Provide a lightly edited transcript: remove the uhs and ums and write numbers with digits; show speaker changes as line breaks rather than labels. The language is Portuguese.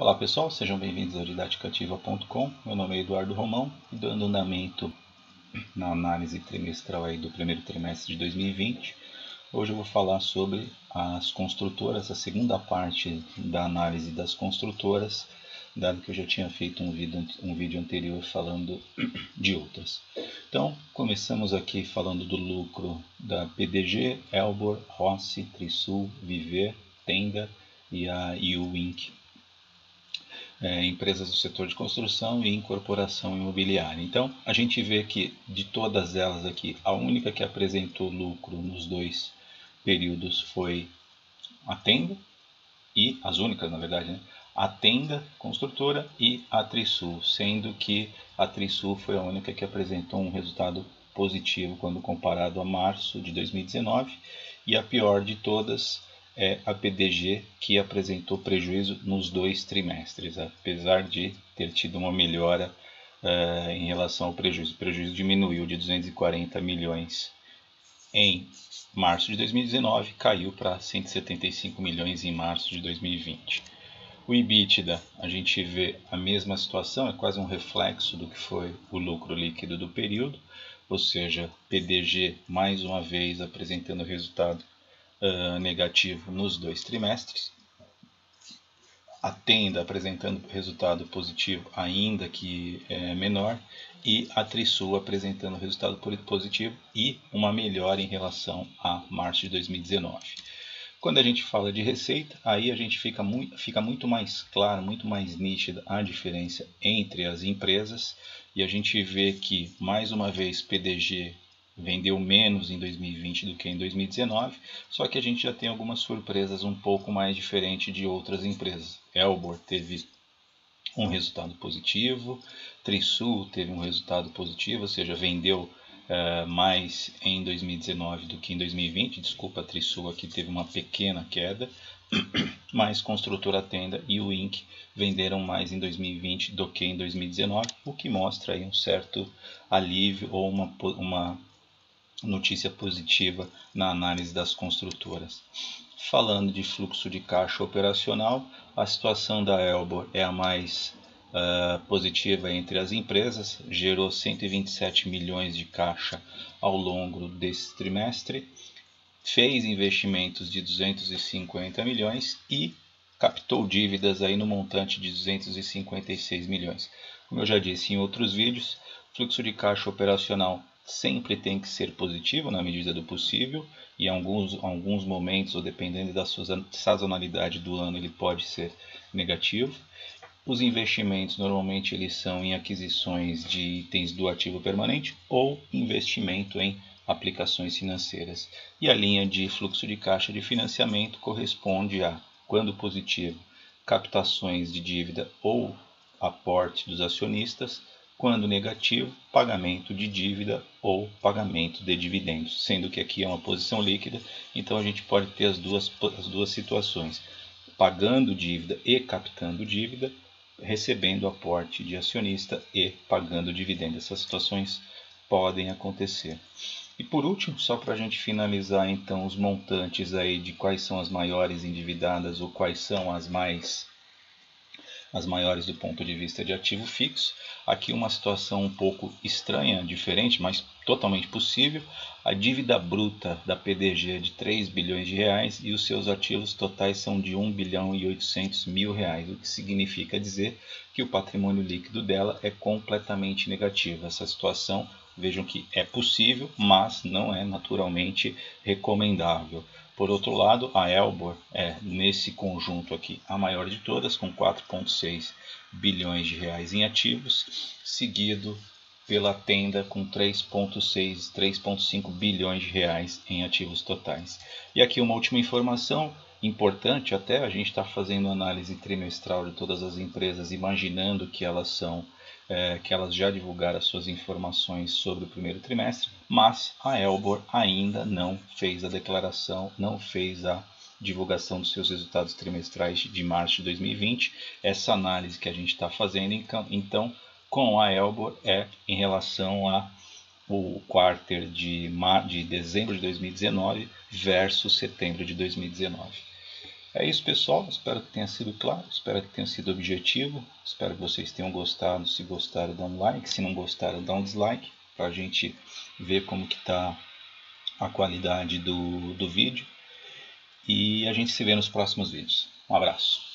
Olá pessoal, sejam bem-vindos ao Didaticativa.com. Meu nome é Eduardo Romão e dando andamento na análise trimestral aí do primeiro trimestre de 2020. Hoje eu vou falar sobre as construtoras, a segunda parte da análise das construtoras, dado que eu já tinha feito um vídeo anterior falando de outras. Então, começamos aqui falando do lucro da PDG, Elbor, Rossi, Trisul, Viver, Tenda e a IU Inc. Empresas do setor de construção e incorporação imobiliária. Então, a gente vê que de todas elas aqui, a única que apresentou lucro nos dois períodos foi a Tenda, e as únicas, na verdade, né? A Tenda Construtora e a Trisul, sendo que a Trisul foi a única que apresentou um resultado positivo quando comparado a março de 2019, e a pior de todas é a PDG, que apresentou prejuízo nos dois trimestres, apesar de ter tido uma melhora em relação ao prejuízo. O prejuízo diminuiu de 240 milhões em março de 2019, caiu para 175 milhões em março de 2020. O EBITDA, a gente vê a mesma situação, é quase um reflexo do que foi o lucro líquido do período, ou seja, PDG mais uma vez apresentando resultado negativo nos dois trimestres. A Tenda apresentando resultado positivo, ainda que menor, e a Trisul apresentando resultado positivo e uma melhora em relação a março de 2019. Quando a gente fala de receita, aí a gente fica muito mais claro, muito mais nítida a diferença entre as empresas, e a gente vê que, mais uma vez, PDG vendeu menos em 2020 do que em 2019, só que a gente já tem algumas surpresas um pouco mais diferentes de outras empresas. Elbor teve um resultado positivo, Trisul teve um resultado positivo, ou seja, vendeu mais em 2019 do que em 2020. Desculpa, a Trisul aqui teve uma pequena queda, mas Construtora Tenda e o Inc. venderam mais em 2020 do que em 2019, o que mostra aí um certo alívio ou uma notícia positiva na análise das construtoras. Falando de fluxo de caixa operacional, a situação da Elbor é a mais positiva entre as empresas, gerou 127 milhões de caixa ao longo desse trimestre, fez investimentos de 250 milhões e captou dívidas aí no montante de 256 milhões. Como eu já disse em outros vídeos, fluxo de caixa operacional sempre tem que ser positivo na medida do possível, e em alguns momentos, ou dependendo da sua sazonalidade do ano, ele pode ser negativo. Os investimentos normalmente eles são em aquisições de itens do ativo permanente ou investimento em aplicações financeiras. E a linha de fluxo de caixa de financiamento corresponde a, quando positivo, captações de dívida ou aporte dos acionistas, quando negativo, pagamento de dívida ou pagamento de dividendos, sendo que aqui é uma posição líquida, então a gente pode ter as duas situações, pagando dívida e captando dívida, recebendo aporte de acionista e pagando dividendo. Essas situações podem acontecer. E por último, só para a gente finalizar então os montantes aí de quais são as maiores endividadas ou quais são as maiores do ponto de vista de ativo fixo. Aqui uma situação um pouco estranha, diferente, mas totalmente possível. A dívida bruta da PDG é de 3 bilhões de reais e os seus ativos totais são de 1 bilhão e 800 mil reais, o que significa dizer que o patrimônio líquido dela é completamente negativo. Essa situação, vejam que é possível, mas não é naturalmente recomendável. Por outro lado, a Elbor é, nesse conjunto aqui, a maior de todas, com 4,6 bilhões de reais em ativos, seguido pela Tenda com 3,6, 3,5 bilhões de reais em ativos totais. E aqui uma última informação importante, até a gente está fazendo análise trimestral de todas as empresas, imaginando que elas já divulgaram as suas informações sobre o primeiro trimestre, mas a Elbor ainda não fez a declaração, não fez a divulgação dos seus resultados trimestrais de março de 2020. Essa análise que a gente está fazendo, então, com a Elbor é em relação ao quarter de dezembro de 2019 versus setembro de 2019. É isso, pessoal. Espero que tenha sido claro, espero que tenha sido objetivo. Espero que vocês tenham gostado. Se gostaram, dá um like. Se não gostaram, dá um dislike, para a gente ver como que está a qualidade do vídeo. E a gente se vê nos próximos vídeos. Um abraço.